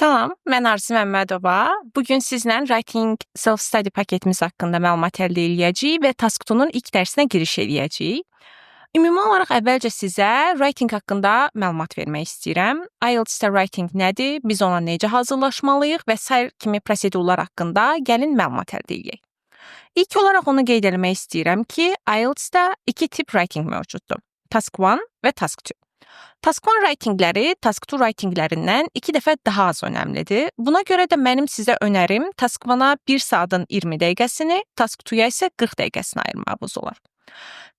Salam, mən Arzu Məmmədova. Bugün sizlə Writing Self-Study paketimiz haqqında məlumat əldə eləyəcəyik və Task2-nun ilk dərsinə giriş eləyəcəyik. Ümumi olaraq əvvəlcə sizə writing haqqında məlumat vermək istəyirəm. IELTS-də writing nədir, biz ona necə hazırlaşmalıyıq və sair kimi prosedurlar haqqında gəlin məlumat əldə eləyək. İlk olaraq onu qeyd etmək istəyirəm ki, IELTS-də iki tip writing mövcuddur. Task 1 və Task 2. Task 1 writingləri Task 2 writinglərindən 2 dəfə daha az önəmlidir. Buna görə də mənim sizə önərim Task 1-a 1 saatın 20 dəqiqəsini, Task 2-ya isə 40 dəqiqəsini ayırmağınız olar.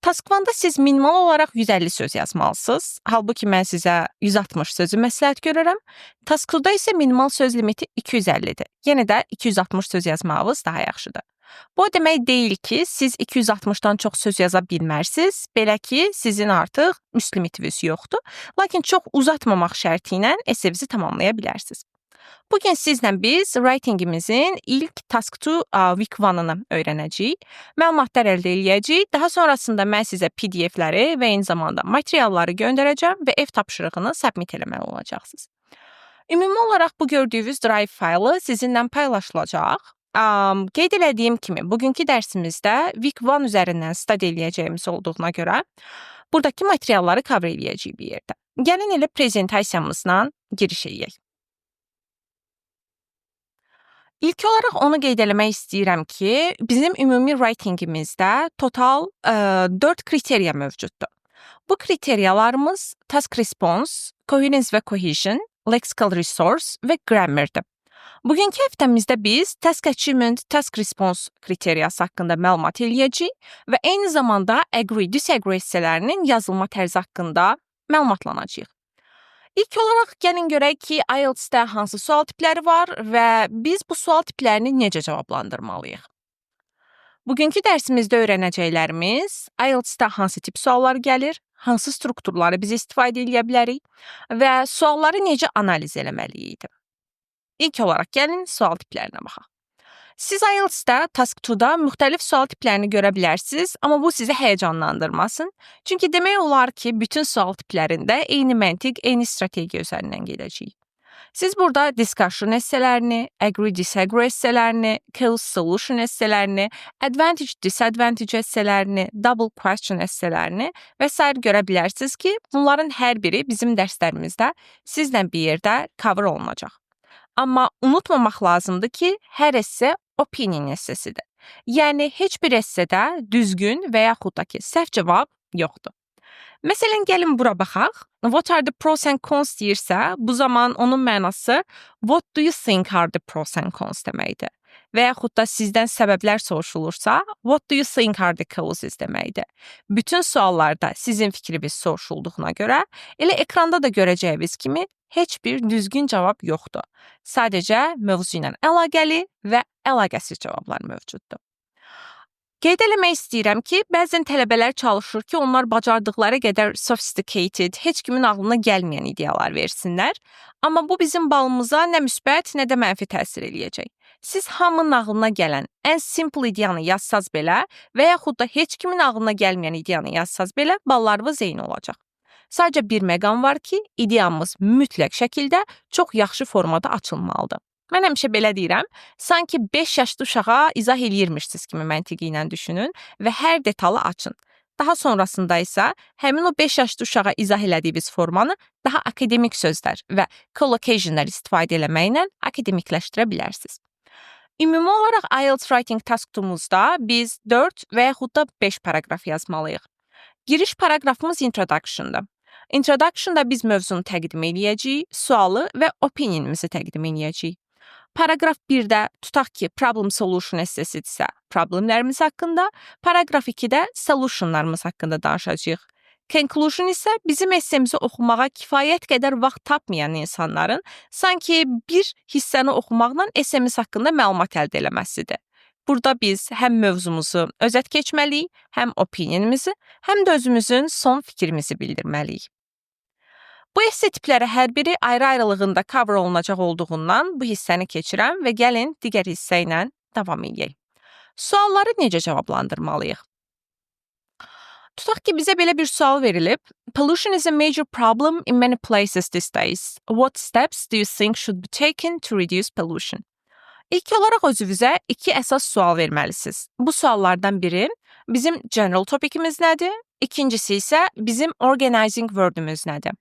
Task 1-da siz minimal olaraq 150 söz yazmalısınız. Halbuki mən sizə 160 sözü məsləhət görürəm. Task 2-da isə minimal söz limiti 250-dir. Yenə də 260 söz yazmağınız daha yaxşıdır. Bu demək deyil ki, siz 260-dan çox söz yaza bilmərsiniz. Belə ki, sizin artıq üst limitiniz yoxdur. Lakin çox uzatmamaq şərti ilə essevizi tamamlaya bilərsiniz. Bugün sizlə biz writingimizin ilk Task 2 Week 1-ını öyrənəcəyik. Məlumatlar əldə eləyəcəyik. Daha sonrasında mən sizə PDF-ləri və eyni zamanda materialları göndərəcəm və ev tapşırığını submit eləməli olacaqsınız. Ümumi olaraq bu gördüyünüz Drive faylı sizinlə paylaşılacaq. Qeyd elədiyim kimi, bugünkü dərsimizdə Week 1 üzərindən study eləyəcəyimiz olduğuna görə buradakı materialları cover eləyəcəyik bir yerdə. Gəlin elə prezentasiyamızla giriş eləyək. İlk olaraq onu qeyd eləmək istəyirəm ki, bizim ümumi writingimizdə total 4 kriteriya mövcuddur. Bu kriteriyalarımız task response, coherence və cohesion, lexical resource və grammardır. Bugünkü həftəmizdə biz task achievement, task response kriteriyası haqqında məlumat eləyəcəyik və eyni zamanda agree, disagree hissələrinin yazılma tərzi haqqında məlumatlanacağıq. İlk olaraq gəlin görək ki, IELTS-də hansı sual tipləri var və biz bu sual tiplərini necə cavablandırmalıyıq. Bugünkü dərsimizdə öyrənəcəklərimiz IELTS-də hansı tip suallar gəlir, hansı strukturları biz istifadə edə bilərik və sualları necə analiz eləməliyik. İlk olaraq gəlin sual tiplərinə baxaq. Siz IELTS-də Task 2-da müxtəlif sual tiplərini görə bilərsiniz, amma bu sizi həyəcanlandırmasın. Çünki demək olar ki, bütün sual tiplərində eyni məntiq, eyni strategiya üzərindən gedəcəyik. Siz burada discussion hissələrini, agree-disagree hissələrini, cause-solution hissələrini, advantage-disadvantage hissələrini, double question hissələrini və s. görə bilərsiniz ki, bunların hər biri bizim dərslərimizdə sizlə bir yerdə cover olunacaq. Amma unutmamaq lazımdır ki, hər esse opinion essesidir. Yəni, heç bir essedə düzgün və yaxud da ki, səhv cavab yoxdur. Məsələn, gəlin bura baxaq. What are the pros and cons deyirsə, bu zaman onun mənası what do you think are the pros and cons deməkdir. Və yaxud da sizdən səbəblər soruşulursa, what do you think are the causes deməkdir. Bütün suallarda sizin fikriniz soruşulduğuna görə, elə ekranda da görəcəyiniz kimi heç bir düzgün cavab yoxdur. Sadəcə mövzu ilə əlaqəli və əlaqəsiz cavablar mövcuddur. Qeyd eləmək istəyirəm ki, bəzən tələbələr çalışır ki, onlar bacardıqları qədər sophisticated, heç kimin ağlına gəlməyən ideyalar versinlər. Amma bu bizim balımıza nə müsbət, nə də mənfi təsir eləyəcək. Siz hamının ağlına gələn ən simple ideyanı yazsaz belə və yaxud da heç kimin ağlına gəlməyən ideyanı yazsaz belə ballarınız eyni olacaq. Sadəcə bir məqam var ki, ideyamız mütləq şəkildə çox yaxşı formada açılmalıdır. Mən həmişə belə deyirəm, sanki 5 yaşlı uşağa izah eləyirmişsiniz kimi məntiqi ilə düşünün və hər detalı açın. Daha sonrasında isə həmin o 5 yaşlı uşağa izah elədiyiniz formanı daha akademik sözlər və collocationlar istifadə eləməklə akademikləşdirə bilərsiniz. Ümumi olaraq IELTS Writing Task 2-muzda biz 4 və yaxud da 5 paragraf yazmalıyıq. Giriş paragrafımız introduction'dır. Introduction'da biz mövzunu təqdim eləyəcəyik, sualı və opinionimizi təqdim eləyəcəyik. Paragraf 1-də tutaq ki, problem solution hissəsidirsə, problemlərimiz haqqında, paragraf 2-də solutionlarımız haqqında danışacağıq. Conclusion isə bizim essemizi oxumağa kifayət qədər vaxt tapmayan insanların sanki bir hissəni oxumaqla essemiz haqqında məlumat əldə eləməsidir. Burada biz həm mövzumuzu özət keçməliyik, həm opinionimizi, həm də özümüzün son fikrimizi bildirməliyik. Bu esse tipləri hər biri ayrı-ayrılığında cover olunacaq olduğundan bu hissəni keçirəm və gəlin digər hissə ilə davam edək. Sualları necə cavablandırmalıyıq? Tutaq ki, bizə belə bir sual verilib. Pollution is a major problem in many places these days. What steps do you think should be taken to reduce pollution? İlk olaraq özünüzə 2 əsas sual verməlisiniz. Bu suallardan biri bizim general topikimiz nədir? İkincisi isə bizim organizing word'ümüz nədir?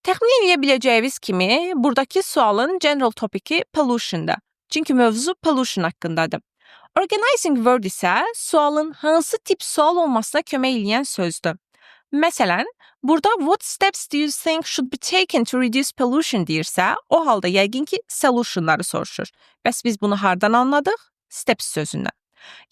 Təxmin edə biləcəyiniz kimi, buradakı sualın general topiki pollution'dır. Çünki mövzu pollution haqqındadır. Organizing word isə sualın hansı tip sual olmasına kömək edən sözdür. Məsələn, burada what steps do you think should be taken to reduce pollution deyirsə, o halda yəqin ki, solutionları soruşur. Bəs biz bunu hardan anladıq? Steps sözündən.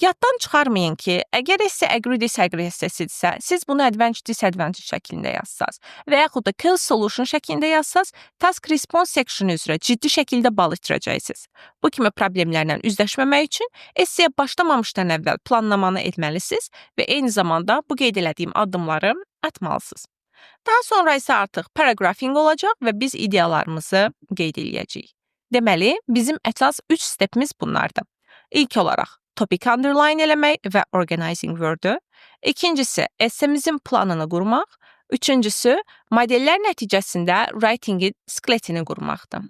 Yaddan çıxarmayın ki, əgər esse agree-disagree hissəsidirsə, siz bunu advantage-disadvantage şəklində yazsaz və yaxud da cause solution şəklində yazsaz, task response section üzrə ciddi şəkildə bal itirəcəksiniz. Bu kimi problemlərlə üzləşməmək üçün esseyə başlamamışdan əvvəl planlamanı etməlisiniz və eyni zamanda bu qeyd elədiyim addımları atmalısınız. Daha sonra isə artıq paragraphing olacaq və biz ideyalarımızı qeyd eləyəcəyik. Deməli, bizim əsas 3 stepimiz bunlardır. İlk olaraq, topic underline eləmək və organizing word'ü. İkincisi, essemizin planını qurmaq. Üçüncüsü, modellər nəticəsində writing-in skeletini qurmaqdır.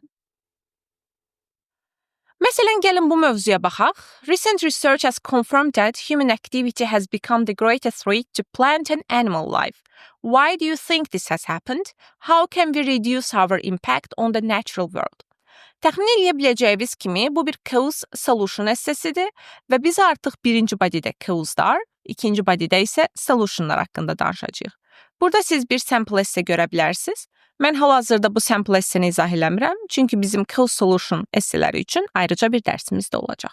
Məsələn, gəlin bu mövzuya baxaq. Recent research has confirmed that human activity has become the greatest threat to plant and animal life. Why do you think this has happened? How can we reduce our impact on the natural world? Təxmin edə biləcəyiniz kimi, bu bir cause solution essesidir və biz artıq birinci bodydə cause'lar, ikinci bodydə isə solutionlar haqqında danışacağıq. Burada siz bir sample esse görə bilərsiniz. Mən hal-hazırda bu sample esseni izah eləmirəm, çünki bizim cause solution esseləri üçün ayrıca bir dərsimiz də olacaq.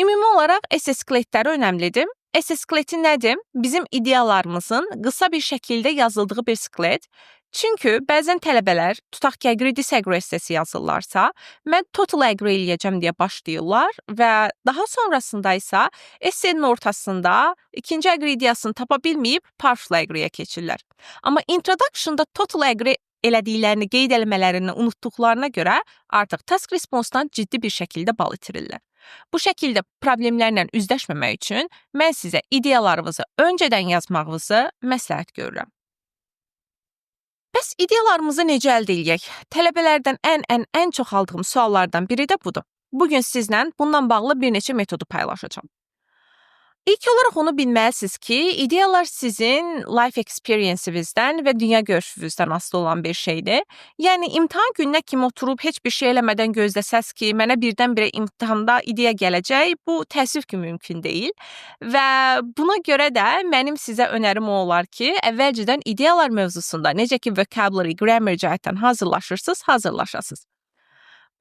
Ümumi olaraq esse skeletləri önəmlidir. Esse skeleti nədir? Bizim ideyalarımızın qısa bir şəkildə yazıldığı bir skelet. Çünki bəzən tələbələr tutaq ki, agree-disagree essesi yazırlarsa, mən total agree eləyəcəm deyə başlayırlar və daha sonrasında isə essenin ortasında ikinci agree ideyasını tapa bilməyib partial agree'yə keçirlər. Amma introduction'da total agree elədiklərini qeyd eləmələrini unutduqlarına görə artıq task response-dan ciddi bir şəkildə bal itirirlər. Bu şəkildə problemlərlə üzləşməmək üçün mən sizə ideyalarınızı öncədən yazmağınızı məsləhət görürəm. Bəs ideyalarımızı necə əldə edək? Tələbələrdən ən çox aldığım suallardan biri də budur. Bugün sizlə bundan bağlı bir neçə metodu paylaşacağam. İlk olaraq onu bilməlisiniz ki, ideyalar sizin life experience-inizdən və dünya görüşünüzdən asılı olan bir şeydir. Yəni, imtahan gününə kimi oturub heç bir şey eləmədən gözləsəz ki, mənə birdən-birə imtahanda ideya gələcək, bu təəssüf ki, mümkün deyil. Və buna görə də mənim sizə önərim o olar ki, əvvəlcədən ideyalar mövzusunda necə ki, vocabulary, grammar cəhətdən hazırlaşırsınız, hazırlaşasınız.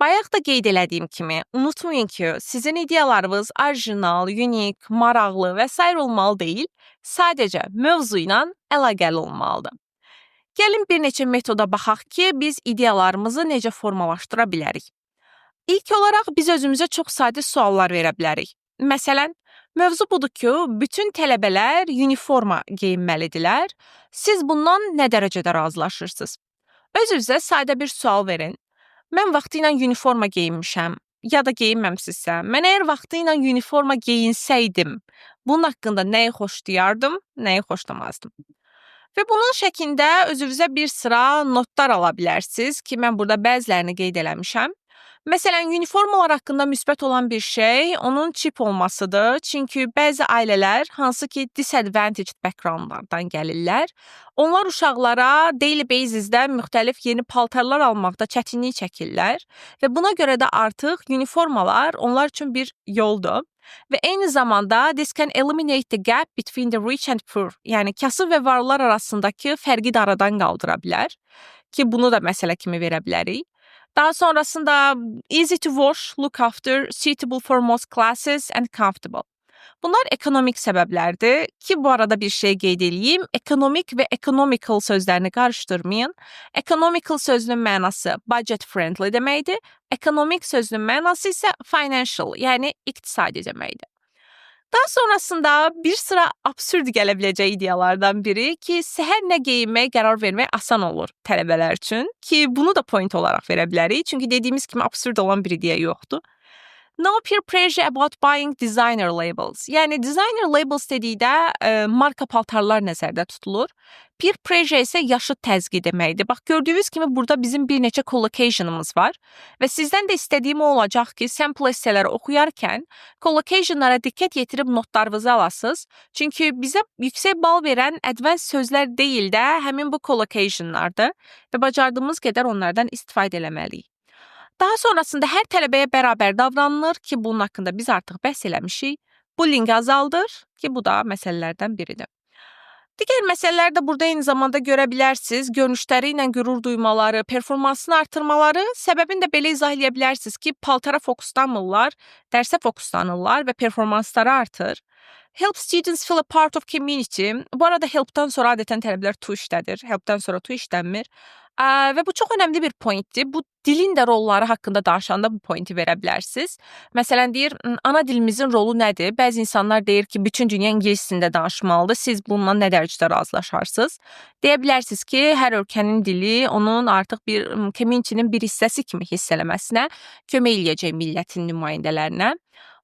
Bayaq da qeyd elədiyim kimi, unutmayın ki, sizin ideyalarınız orijinal, unik, maraqlı və s. olmalı deyil, sadəcə mövzu ilə əlaqəli olmalıdır. Gəlin bir neçə metoda baxaq ki, biz ideyalarımızı necə formalaşdıra bilərik. İlk olaraq biz özümüzə çox sadə suallar verə bilərik. Məsələn, mövzu budur ki, bütün tələbələr uniforma geyinməlidirlər. Siz bundan nə dərəcədə razılaşırsınız? Özünüzə sadə bir sual verin. Mən vaxtı ilə uniforma geyinmişəm, ya da geyinməmsinizsə, mən əgər vaxtı ilə uniforma geyinsəydim, bunun haqqında nəyi xoşlayardım, nəyi xoşlamazdım. Və bunun şəklində özünüzə bir sıra notlar ala bilərsiniz ki, mən burada bəzilərini qeyd eləmişəm. Məsələn, uniformalar haqqında müsbət olan bir şey onun cheap olmasıdır. Çünki bəzi ailələr, hansı ki disadvantaged backgroundlardan gəlirlər, onlar uşaqlara daily basisdə müxtəlif yeni paltarlar almaqda çətinlik çəkirlər və buna görə də artıq uniformalar onlar üçün bir yoldur. Və eyni zamanda this can eliminate the gap between the rich and poor. Yəni kasıb və varlılar arasındakı fərqi də aradan qaldıra bilər ki, bunu da məsələ kimi verə bilərik. Daha sonrasında easy to wash, look after, suitable for most classes and comfortable. Bunlar ekonomik səbəblərdir ki, bu arada bir şey qeyd edeyim. Ekonomik və economical sözlərini qarışdırmayın. Economical sözünün mənası budget friendly deməkdir. Ekonomik sözünün mənası isə financial, yəni iqtisadi deməkdir. Daha sonrasında bir sıra absurd gələ biləcək ideyalardan biri ki, səhər nə geyinmək qərar vermək asan olur tələbələr üçün ki, bunu da point olaraq verə bilərik. Çünki dediyimiz kimi absurd olan bir ideya yoxdur. No peer pressure about buying designer labels. Yəni designer labels dedikdə marka paltarlar nəzərdə tutulur. Peer pressure isə yaşıd təzyiqi deməkdir. Bax gördüyünüz kimi burada bizim bir neçə collocation'ımız var və sizdən də istədiyim o olacaq ki, sample esseləri oxuyarkən collocation'lara diqqət yetirib notlarınızı alasınız. Çünki bizə yüksək bal verən advanced sözlər deyil də həmin bu collocation'lardır və bacardığımız qədər onlardan istifadə etməliyik. Daha sonrasında hər tələbəyə bərabər davranılır ki, bunun haqqında biz artıq bəhs eləmişik. Bullyinqi azaldır ki, bu da məsələlərdən biridir. Digər məsələləri də burada eyni zamanda görə bilərsiniz. Görünüşləri ilə qürur duymaları, performansını artırmaları, səbəbini də belə izah edə bilərsiniz ki, paltara fokuslanmırlar, dərsə fokuslanırlar və performansları artır. Help students feel a part of community. Bu arada help'dan sonra adətən tələbələr to işlədir. Help'dan sonra to işlənmir. Və bu çox önəmli bir pointdir. Bu dilin də rolları haqqında danışanda bu pointi verə bilərsiniz. Məsələn, deyir, ana dilimizin rolu nədir? Bəzi insanlar deyir ki, bütün dünya ingilis dilində danışmalıdır. Siz bununla nə dərəcədə razılaşarsınız? Deyə bilərsiniz ki, hər ölkənin dili onun artıq bir community-nin bir hissəsi kimi hiss eləməsinə kömək eləyəcək millətin nümayəndələrinə.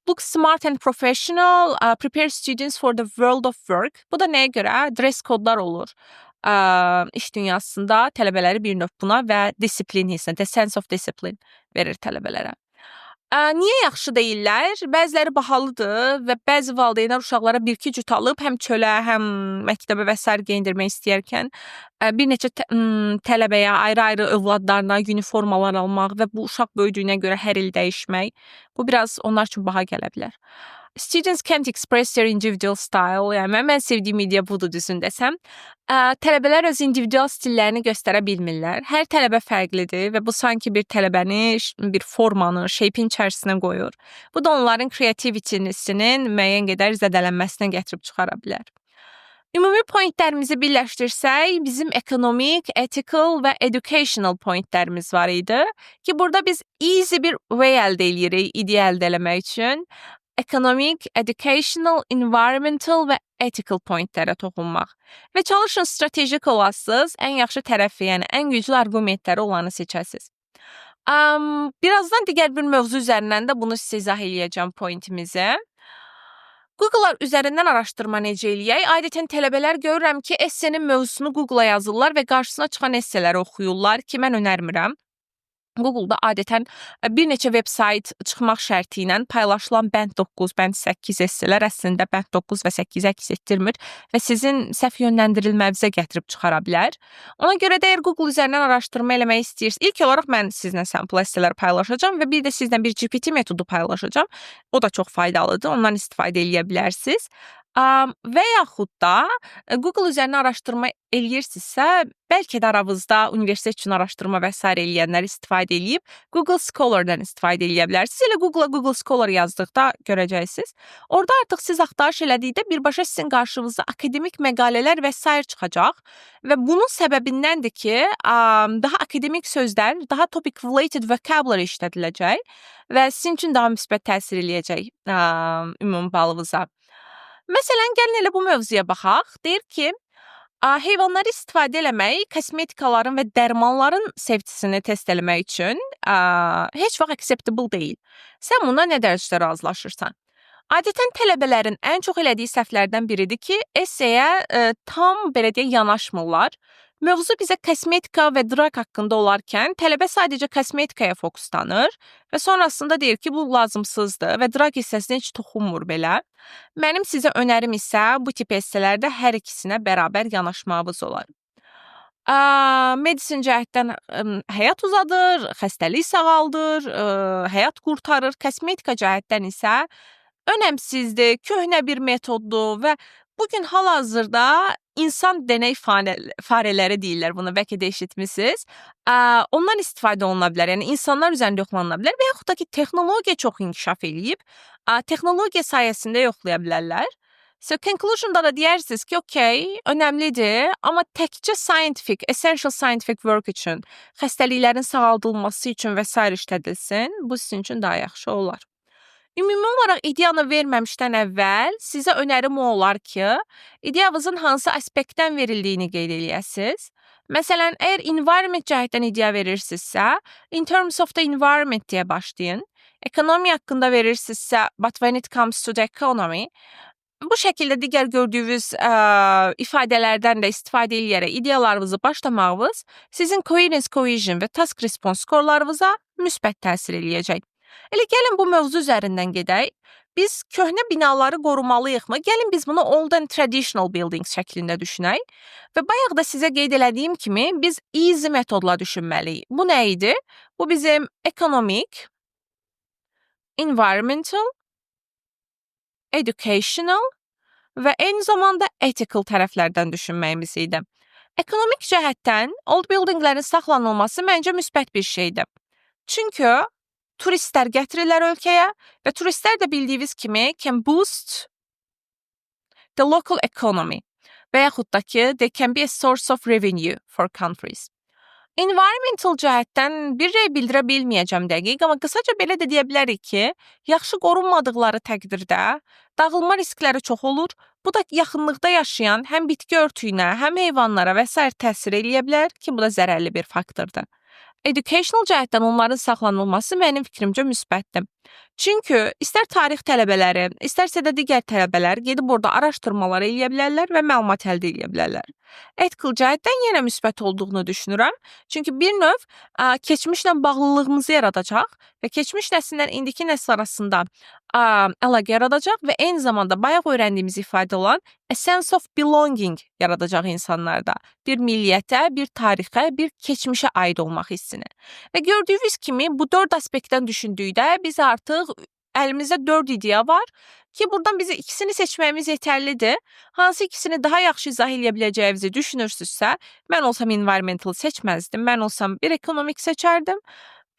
Look smart and professional, prepare students for the world of work. Bu da nəyə görə? Dress kodlar olur. İş dünyasında tələbələri bir növ buna və disiplin hissinə, the sense of discipline verir tələbələrə. Niyə yaxşı deyirlər? Bəziləri bahalıdır və bəzi valideynlər uşaqlara bir-iki cüt alıb həm çölə, həm məktəbə və s. geyindirmək istəyərkən bir neçə tələbəyə, ayrı-ayrı övladlarına uniformalar almaq və bu uşaq böyüdüyünə görə hər il dəyişmək, bu biraz onlar üçün baha gələ bilər. Students can't express their individual style. Yəni mən sevdiyim ideya budur düzün desəm. Tələbələr öz individual stillərini göstərə bilmirlər. Hər tələbə fərqlidir və bu sanki bir tələbəni bir formanın, shape-in içərisinə qoyur. Bu da onların creativity-sinin müəyyən qədər zədələnməsinə gətirib çıxara bilər. Ümumi pointlərimizi birləşdirsək, bizim ekonomik, ethical və educational pointlərimiz var idi ki, burada biz easy bir way əldə edirik ideya əldə eləmək üçün. Economic, educational, environmental və ethical pointlərə toxunmaq. Və çalışın stratejik olasınız, ən yaxşı tərəfi, yəni ən güclü argumentləri olanı seçəsiniz. Birazdan digər bir mövzu üzərindən də bunu sizə izah eləyəcəm pointimizi. Google üzərindən araşdırma necə eləyək? Adətən tələbələr görürəm ki, essenin mövzusunu Google-a yazırlar və qarşısına çıxan esseləri oxuyurlar ki, mən önərmirəm. Google-da adətən bir neçə veb-sayt çıxmaq şərti ilə paylaşılan bənd 9, bənd 8 esselər əslində bənd 9 və 8 əks etdirmir və sizin səhv yönləndirilmənizə gətirib çıxara bilər. Ona görə də əgər Google üzərindən araşdırma eləmək istəyirsiniz, ilk olaraq mən sizinlə sample esseləri paylaşacağam və bir də sizdən bir GPT metodu paylaşacağam. O da çox faydalıdır, ondan istifadə edə bilərsiniz. Və yaxud da Google üzərindən araşdırma eləyirsinizsə, bəlkə də aranızda universitet üçün araşdırma və s. eləyənlər istifadə eləyib Google Scholar'dan istifadə eləyə bilərsiniz. Elə Google'a Google Scholar yazdıqda görəcəksiniz. Orada artıq siz axtarış elədikdə birbaşa sizin qarşınıza akademik məqalələr və s. çıxacaq və bunun səbəbindəndir ki, daha akademik sözlər, daha topic related vocabulary işlədiləcək və sizin üçün daha müsbət təsir eləyəcək ümumi balınıza. Məsələn, gəlin elə bu mövzuya baxaq. Deyir ki, heyvanları istifadə eləmək kosmetikaların və dərmanların safety-sini test eləmək üçün heç vaxt acceptable deyil. Sən buna nə dərəcədə razılaşırsan? Adətən tələbələrin ən çox elədiyi səhvlərdən biridir ki, esseyə tam belə deyək yanaşmırlar. Mövzu bizə kosmetika və drag haqqında olarkən tələbə sadəcə kosmetikaya fokuslanır və sonrasında deyir ki, bu lazımsızdır və drag hissəsinə heç toxunmur belə. Mənim sizə önərim isə bu tip esselərdə hər ikisinə bərabər yanaşmağınız olar. Medisin cəhətdən həyat uzadır, xəstəlik sağaldır, həyat qurtarır. Kosmetika cəhətdən isə önəmsizdir, köhnə bir metoddur və bugün hal-hazırda insan deney fareləri deyirlər bunu, bəlkə də eşitmisiniz. Ondan istifadə oluna bilər, yəni insanlar üzərində yoxlanıla bilər və yaxud da ki, texnologiya çox inkişaf eləyib, texnologiya sayəsində yoxlaya bilərlər. So, conclusion'da da deyirsiniz ki, okey, önəmlidir, amma təkcə scientific, essential scientific work üçün, xəstəliklərin sağaldılması üçün və s. işlədilsin, bu sizin üçün daha yaxşı olar. Ümumi olaraq ideyanı verməmişdən əvvəl sizə önərim o olar ki, ideyanızın hansı aspektdən verildiyini qeyd eləyəsiniz. Məsələn, əgər environment cəhətdən ideya verirsinizsə, in terms of the environment deyə başlayın. Ekonomi haqqında verirsinizsə, but when it comes to the economy, bu şəkildə digər gördüyünüz ifadələrdən də istifadə edərək ideyalarınızı başlamağınız sizin coherence, cohesion və task response skorlarınıza müsbət təsir eləyəcək. Elə gəlin bu mövzu üzərindən gedək. Biz köhnə binaları qorumalıyıqmı? Gəlin biz bunu old and traditional buildings şəklində düşünək. Və bayaq da sizə qeyd elədiyim kimi biz easy metodla düşünməliyik. Bu nə idi? Bu bizim economic, environmental, educational və eyni zamanda ethical tərəflərdən düşünməyimiz idi. Ekonomik cəhətdən old buildinglərin saxlanılması məncə müsbət bir şeydir. Çünki turistlər gətirirlər ölkəyə və turistlər də bildiyiniz kimi can boost the local economy və yaxud da ki, they can be a source of revenue for countries. Environmental cəhətdən bir rəy bildirə bilməyəcəm dəqiq, amma qısaca belə də deyə bilərik ki, yaxşı qorunmadıqları təqdirdə dağılma riskləri çox olur. Bu da yaxınlıqda yaşayan həm bitki örtüyünə, həm heyvanlara və s. təsir eləyə bilər ki, bu da zərərli bir faktordur. Educational cəhətdən onların saxlanılması mənim fikrimcə müsbətdir. Çünki istər tarix tələbələri, istərsə də digər tələbələr gedib orada araşdırmalar eləyə bilərlər və məlumat əldə eləyə bilərlər. Ethical cəhətdən yenə müsbət olduğunu düşünürəm. Çünki bir növ keçmişlə bağlılığımızı yaradacaq və keçmiş nəsillə indiki nəsil arasında əlaqə yaradacaq və eyni zamanda bayaq öyrəndiyimiz ifadə olan a sense of belonging yaradacaq insanlarda. Bir milliyyətə, bir tarixə, bir keçmişə aid olmaq hissini. Və gördüyünüz kimi bu 4 aspektdən düşündükdə biz artıq əlimizdə 4 ideya var ki, buradan bizə ikisini seçməyimiz yetərlidir. Hansı ikisini daha yaxşı izah edə biləcəyinizi düşünürsünüzsə, mən olsam environmental seçməzdim, mən olsam bir ekonomik seçərdim.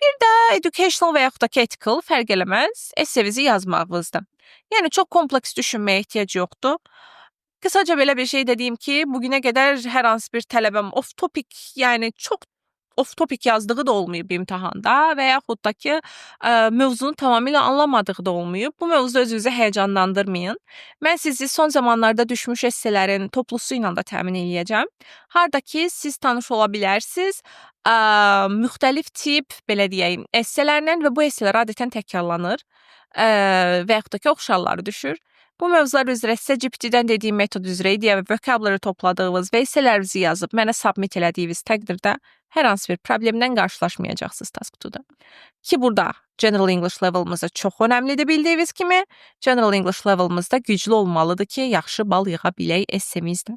Bir də educational və yaxud da ki, ethical fərq eləməz, essenizi yazmağınızdır. Yəni, çox kompleks düşünməyə ehtiyac yoxdur. Qısaca belə bir şey dediyim ki, bugünə qədər hər hansı bir tələbəm off-topic, yəni çox off-topic yazdığı da olmayıb imtahanda və yaxud da ki, mövzunu tamamilə anlamadığı da olmayıb. Bu mövzuda özünüzü həyəcanlandırmayın. Mən sizi son zamanlarda düşmüş essələrin toplusu ilə də təmin eləyəcəm. Harda ki, siz tanış ola bilərsiniz müxtəlif tip, belə deyəyim, esselərlə və bu esselər adətən təkrarlanır və yaxud da ki, oxşarları düşür. Bu mövzular üzrə sizə GPT-dən dediyim metod üzrə ideya və vocabulary topladığınız və esselərinizi yazıb mənə submit elədiyiniz təqdirdə hər hansı bir problemdən qarşılaşmayacaqsınız task-2-da. Ki, burada General English level'ımızda çox önəmlidir bildiyiniz kimi. General English level'ımızda güclü olmalıdır ki, yaxşı bal yığa bilək essemizdə.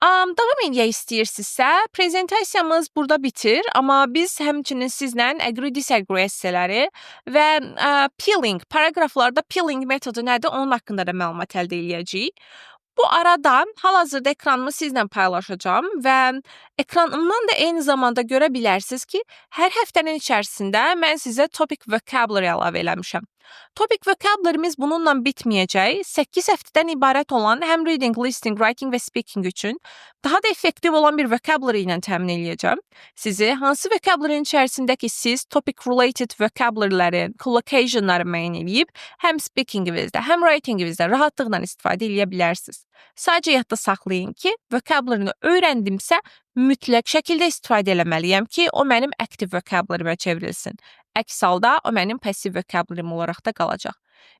Davam edək istəyirsinizsə, prezentasiyamız burada bitir, amma biz həmçinin sizlə agree-disagree esseləri və peeling, paragraflarda peeling metodu nədir, onun haqqında da məlumat əldə edəcəyik. Bu arada hal-hazırda ekranımı sizlə paylaşacağam və ekranımdan da eyni zamanda görə bilərsiniz ki, hər həftənin içərisində mən sizə topic vocabulary əlavə eləmişəm. Topic vocabulary'miz bununla bitməyəcək. 8 həftədən ibarət olan həm reading, listening, writing və speaking üçün daha da effektiv olan bir vocabulary ilə təmin eləyəcəm. Sizi hansı vocabulary'nin içərisindəki siz topic related vocabulary'lərin, collocation'ları müəyyən edib, həm speaking'inizdə, həm writing'inizdə rahatlıqla istifadə edə bilərsiniz. Sadəcə yadda saxlayın ki, vocabulary'ni öyrəndimsə, mütləq şəkildə istifadə eləməliyəm ki, o mənim active vocabulary'mə çevrilsin. Əks halda o mənim passive vocabulary'm olaraq da qalacaq.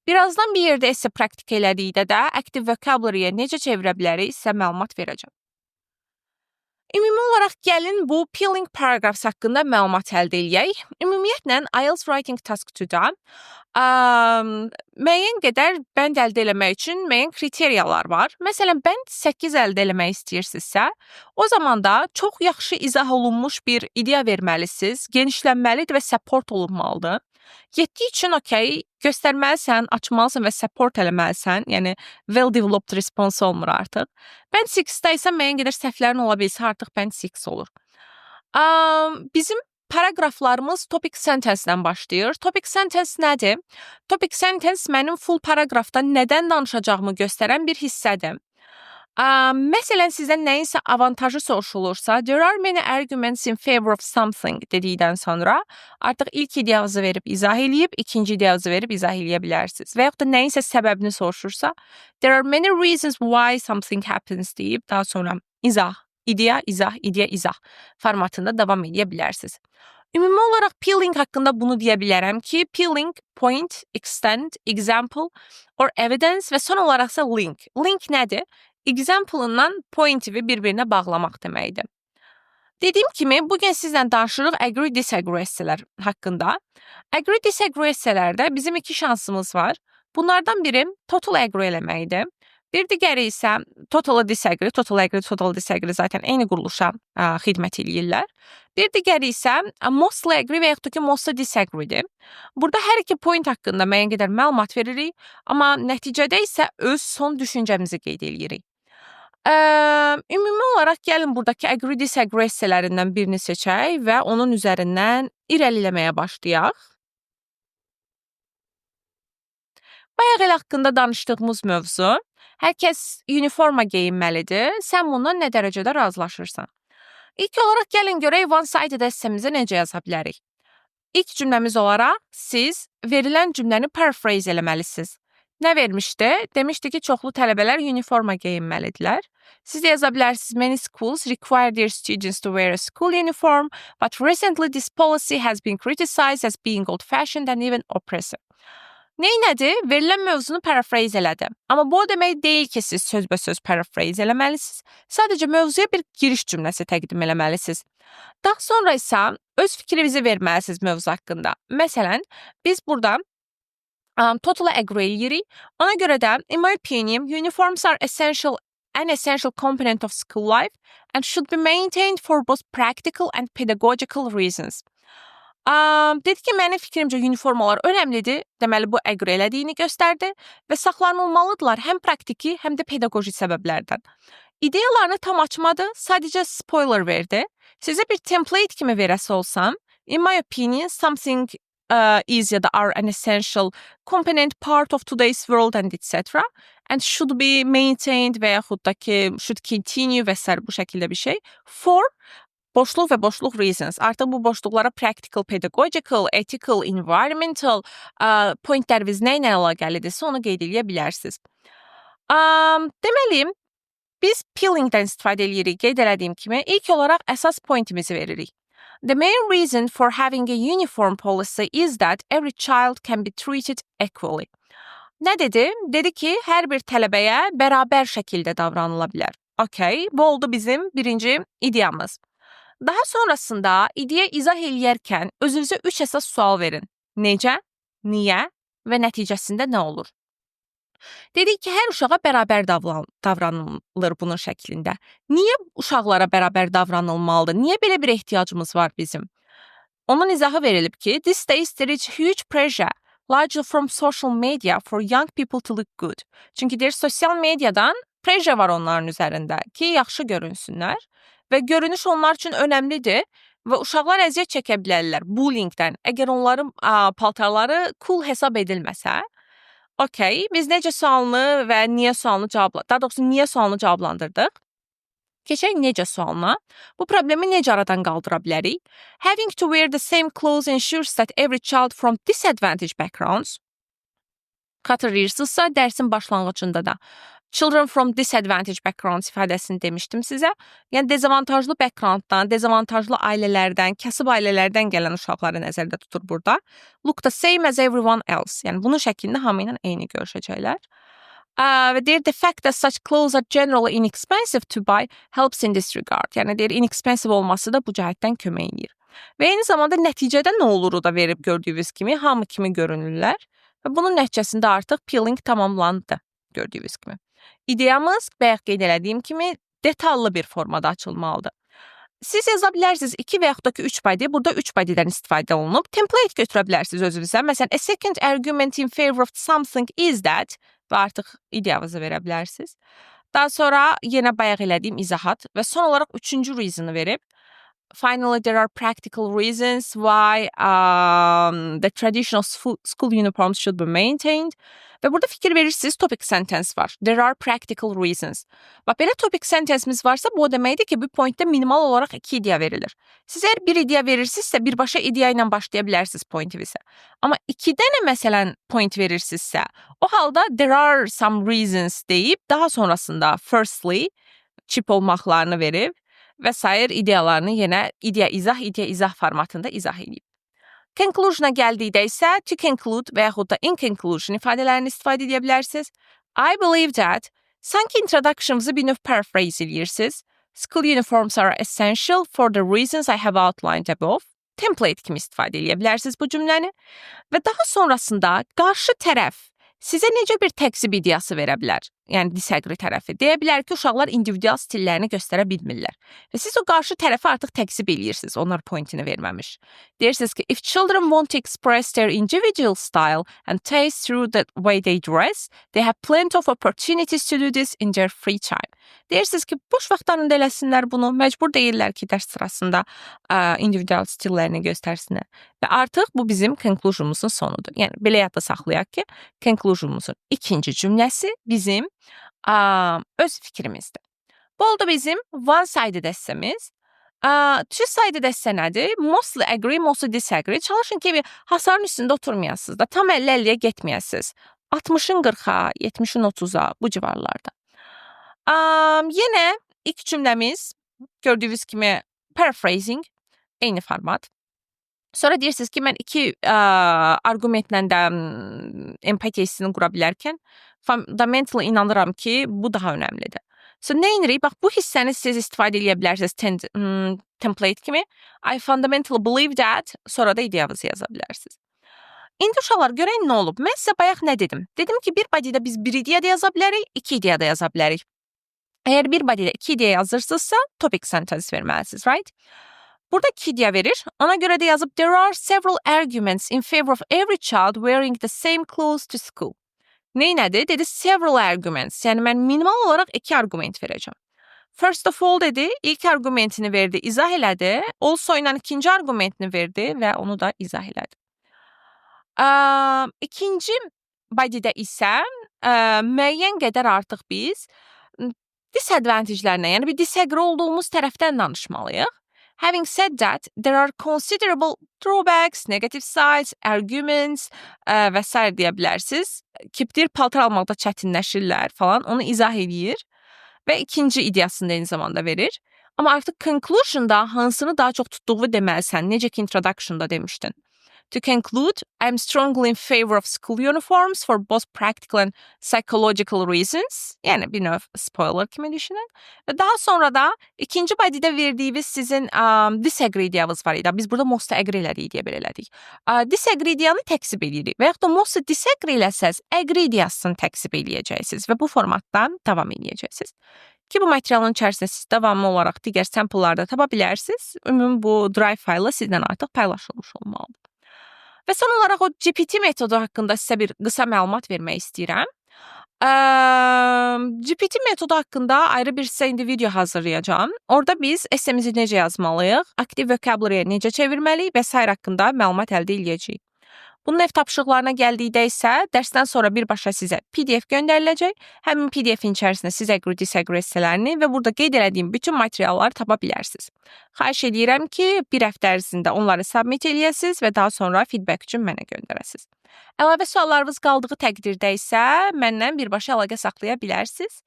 Birazdan bir yerdə esse praktik elədikdə də active vocabulary'yə necə çevirə bilərik sizə məlumat verəcəm. Ümumi olaraq gəlin bu peeling paragraphs haqqında məlumat əldə eləyək. Ümumiyyətlə IELTS Writing Task 2-da müəyyən qədər bənd əldə eləmək üçün müəyyən kriteriyalar var. Məsələn, bənd 8 əldə eləmək istəyirsinizsə, o zaman da çox yaxşı izah olunmuş bir ideya verməlisiniz, genişlənməlidir və support olunmalıdır. 7 üçün okey, göstərməlisən, açmalısan və support eləməlisən, yəni well-developed response olmur artıq. Bənd 6-da isə müəyyən qədər səhvlərin ola bilsə artıq bənd 6 olur. Bizim paragraflarımız topic sentence-dən başlayır. Topic sentence nədir? Topic sentence mənim full paragrafda nədən danışacağımı göstərən bir hissədir. Məsələn, sizdən nəyinsə avantajı soruşulursa, there are many arguments in favor of something dedikdən sonra artıq ilk ideyanızı verib izah eləyib, ikinci ideyanızı verib izah eləyə bilərsiniz. Və yaxud da nəyinsə səbəbini soruşursa, there are many reasons why something happens deyib, daha sonra izah, ideya, izah, ideya, izah formatında davam edə bilərsiniz. Ümumi olaraq peeling haqqında bunu deyə bilərəm ki, peeling, point, extend, example or evidence və son olaraqsa link. Link nədir? Example-ından point-i bir-birinə bağlamaq deməkdir. Dediyim kimi, bugün sizlə danışırıq agree-disagree esselər haqqında. Agree-disagree esselərdə bizim iki şansımız var. Bunlardan biri total agree eləməkdir. Bir digəri isə total disagree, total agree, total disagree zaten eyni quruluşa xidmət eləyirlər. Bir digəri isə mostly agree və yaxud da ki, mostly disagree'dir. Burada hər iki point haqqında müəyyən qədər məlumat veririk, amma nəticədə isə öz son düşüncəmizi qeyd edirik. Ümumi olaraq gəlin buradakı agree-disagree essələrindən birini seçək və onun üzərindən irəliləməyə başlayaq. Bayaq el haqqında danışdığımız mövzu, hər kəs uniforma geyinməlidir, sən bundan nə dərəcədə razılaşırsan? İlk olaraq gəlin görək one-sided essemizə necə yaza bilərik. İlk cümləmiz olaraq siz verilən cümləni paraphrase eləməlisiniz. Nə vermişdi? Demişdi ki, çoxlu tələbələr uniforma geyinməlidirlər. Siz də yaza bilərsiniz, many schools require their students to wear a school uniform, but recently this policy has been criticized as being old-fashioned and even oppressive. Neynədir? Verilən mövzunu paraphrase elədi. Amma bu o demək deyil ki, siz sözbəsöz paraphrase eləməlisiniz. Sadəcə mövzuya bir giriş cümləsi təqdim eləməlisiniz. Daha sonra isə öz fikrinizi verməlisiniz mövzu haqqında. Məsələn, biz burada total agree eləyirik. Ona görə də, in my opinion, uniforms are an essential component of school life and should be maintained for both practical and pedagogical reasons. Dedi ki, mənim fikrimcə uniformalar önəmlidir, deməli bu agree elədiyini göstərdi və saxlanılmalıdırlar həm praktiki, həm də pedaqoji səbəblərdən. İdeyalarını tam açmadı, sadəcə spoiler verdi. Sizə bir template kimi verəsi olsam, in my opinion, something is ya da are an essential component part of today's world and etc. And should be maintained və yaxud da ki, should continue və s. bu şəkildə bir şey. For boşluq və boşluq reasons. Artıq bu boşluqlara practical, pedagogical, ethical, environmental pointləriniz nə ilə əlaqəlidirsə onu qeyd edə bilərsiniz. Deməli, biz peelingdən istifadə edirik, qeyd elədiyim kimi, ilk olaraq əsas pointimizi veririk. The main reason for having a uniform policy is that every child can be treated equally. Nə dedi? Dedi ki, hər bir tələbəyə bərabər şəkildə davranıla bilər. Okay, bu oldu bizim birinci ideyamız. Daha sonrasında ideya izah eləyərkən özünüzə 3 əsas sual verin. Necə, niyə və nəticəsində nə olur? Dedik ki, hər uşağa bərabər davranılır bunun şəklində. Niyə uşaqlara bərabər davranılmalıdır? Niyə belə bir ehtiyacımız var bizim? Onun izahı verilib ki, these days there is huge pressure, largely from social media for young people to look good. Çünki deyir, sosial mediadan pressure var onların üzərində ki, yaxşı görünsünlər və görünüş onlar üçün önəmlidir və uşaqlar əziyyət çəkə bilərlər bullyingdən, əgər onların paltarları cool hesab edilməsə. Okay, biz necə sualını və niyə sualını daha doğrusu niyə sualını cavablandırdıq? Keçək necə sualına. Bu problemi necə aradan qaldıra bilərik? Having to wear the same clothes ensures that every child from disadvantaged backgrounds, xatırlayırsınızsa, dərsin başlanğıcında da children from disadvantaged backgrounds ifadəsini demişdim sizə. Yəni, dezavantajlı backgrounddan, dezavantajlı ailələrdən, kasıb ailələrdən gələn uşaqları nəzərdə tutur burada. Look the same as everyone else. Yəni, bunun şəklində hamı ilə eyni görüşəcəklər. Və deyir, the fact that such clothes are generally inexpensive to buy helps in this regard. Yəni, deyir, inexpensive olması da bu cəhətdən kömək edir. Və eyni zamanda nəticədə nə olur da verib gördüyünüz kimi, hamı kimi görünürlər. Və bunun nəticəsində artıq peeling tamamlandı, gördüyünüz kimi. İdeyamız, bayaq qeyd elədiyim kimi, detallı bir formada açılmalıdır. Siz yaza bilərsiniz 2 və yaxud da ki 3 body, burada 3 body'dən istifadə olunub. Template götürə bilərsiniz özünüzə. Məsələn, a second argument in favor of something is that və artıq ideyamızı verə bilərsiniz. Daha sonra yenə bayaq elədiyim izahat və son olaraq 3-cü reason'ı verib. Finally, there are practical reasons why the traditional school uniforms should be maintained. Və burada fikir verirsiniz, topic sentence var. There are practical reasons. Və belə topic sentence'imiz varsa, bu o deməkdir ki, bu pointdə minimal olaraq 2 ideya verilir. Siz əgər bir ideya verirsinizsə, birbaşa ideya ilə başlaya bilərsiniz pointinizə. Amma 2 dənə məsələn point verirsinizsə, o halda there are some reasons deyib, daha sonrasında firstly, chip olmaqlarını verib və sair ideyalarını yenə ideya-izah formatında izah edib. Conclusion'a gəldikdə isə to conclude və yaxud da in conclusion ifadələrini istifadə edə bilərsiniz. I believe that sanki introduction'ınızı bir növ paraphrase edirsiniz. School uniforms are essential for the reasons I have outlined above. Template kimi istifadə edə bilərsiniz bu cümləni. Və daha sonrasında qarşı tərəf sizə necə bir təqsib ideyası verə bilər? Yəni disagree tərəfi. Deyə bilər ki, uşaqlar individual stillərini göstərə bilmirlər. Və siz o qarşı tərəfi artıq təqsib edirsiniz, onlar pointini verməmiş. Deyirsiniz ki, if children want to express their individual style and taste through the way they dress, they have plenty of opportunities to do this in their free time. Deyirsiniz ki, boş vaxtlarında eləsinlər bunu, məcbur deyirlər ki, dərs sırasında individual stillərini göstərsinlər. Və artıq bu bizim conclusionumuzun sonudur. Yəni, belə yadda saxlayaq ki, conclusionumuzun ikinci cümləsi bizim öz fikrimizdir. Bu oldu bizim one-sided essemiz. Two-sided esse nədir? Mostly agree, mostly disagree. Çalışın ki, hasarın üstündə oturmayasınız da, tam 50-50-yə getməyəsiniz. 60-ın 40-a, 70-in 30-a, bu civarlarda. Yenə ilk cümləmiz, gördüyünüz kimi paraphrasing, eyni format. Sonra deyirsiniz ki, mən iki argumentlə də empatiya hissini qura bilərkən fundamentally inanıram ki, bu daha önəmlidir. So, nə edirik? Bax, bu hissəni siz istifadə edə bilərsiniz template kimi. I fundamentally believe that, sonra da ideyanızı yaza bilərsiniz. İndi uşaqlar, görək nə olub? Mən sizə bayaq nə dedim? Dedim ki, bir body'də biz bir ideya da yaza bilərik, iki ideya da yaza bilərik. Əgər bir body'də iki ideya yazırsınızsa, topic sentence verməlisiniz, right? Burada iki ideya verir. Ona görə də yazıb, there are several arguments in favor of every child wearing the same clothes to school. Neynədir? Dedi, several arguments. Yəni, mən minimal olaraq iki argument verəcəm. First of all dedi, ilk argumentini verdi, izah elədi. Also ilə ikinci argumentini verdi və onu da izah elədi. İkinci body'də isə müəyyən qədər artıq biz disadvantage'lərinə, yəni bir disagree olduğumuz tərəfdən danışmalıyıq. Having said that, there are considerable drawbacks, negative sides, arguments və s. deyə bilərsiniz. Kipdir, paltar almaqda çətinləşirlər falan, onu izah edir və ikinci ideyasını da eyni zamanda verir. Amma artıq conclusion'da hansını daha çox tutduğunu deməlisən, necə ki introduction'da demişdin. To conclude, I'm strongly in favor of school uniforms for both practical and psychological reasons. Yəni bir növ spoiler kimi düşünün. Və daha sonra da ikinci body'də verdiyiniz sizin disagree ideyanız var idi. Biz burada most agree elədik deyə belə elədik. Disagree ideyanı təqsib edirik. Və yaxud da most disagree eləsəz, agree ideyasını təqsib eləyəcəksiniz və bu formatdan davam edəcəksiniz. Ki bu materialın içərisində siz davamlı olaraq digər sample'larda tapa bilərsiniz. Ümumi bu Drive faylı sizdən artıq paylaşılmış olmalıdır. Və son olaraq o GPT metodu haqqında sizə bir qısa məlumat vermək istəyirəm. GPT metodu haqqında ayrı bir sizə indi video hazırlayacağam. Orada biz essemizi necə yazmalıyıq, aktiv vocabulary'yə necə çevirməliyik və s. haqqında məlumat əldə edəcəyik. Bunun ev tapşırıqlarına gəldikdə isə dərsdən sonra birbaşa sizə PDF göndəriləcək. Həmin PDF-in içərisində sizə agree-disagree hissələrini və burada qeyd elədiyim bütün materialları tapa bilərsiniz. Xahiş edirəm ki, bir həftə ərzində onları submit eləyəsiniz və daha sonra feedback üçün mənə göndərəsiniz. Əlavə suallarınız qaldığı təqdirdə isə məndən birbaşa əlaqə saxlaya bilərsiniz.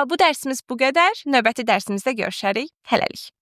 Bu dərsimiz bu qədər. Növbəti dərsimizdə görüşərik. Hələlik.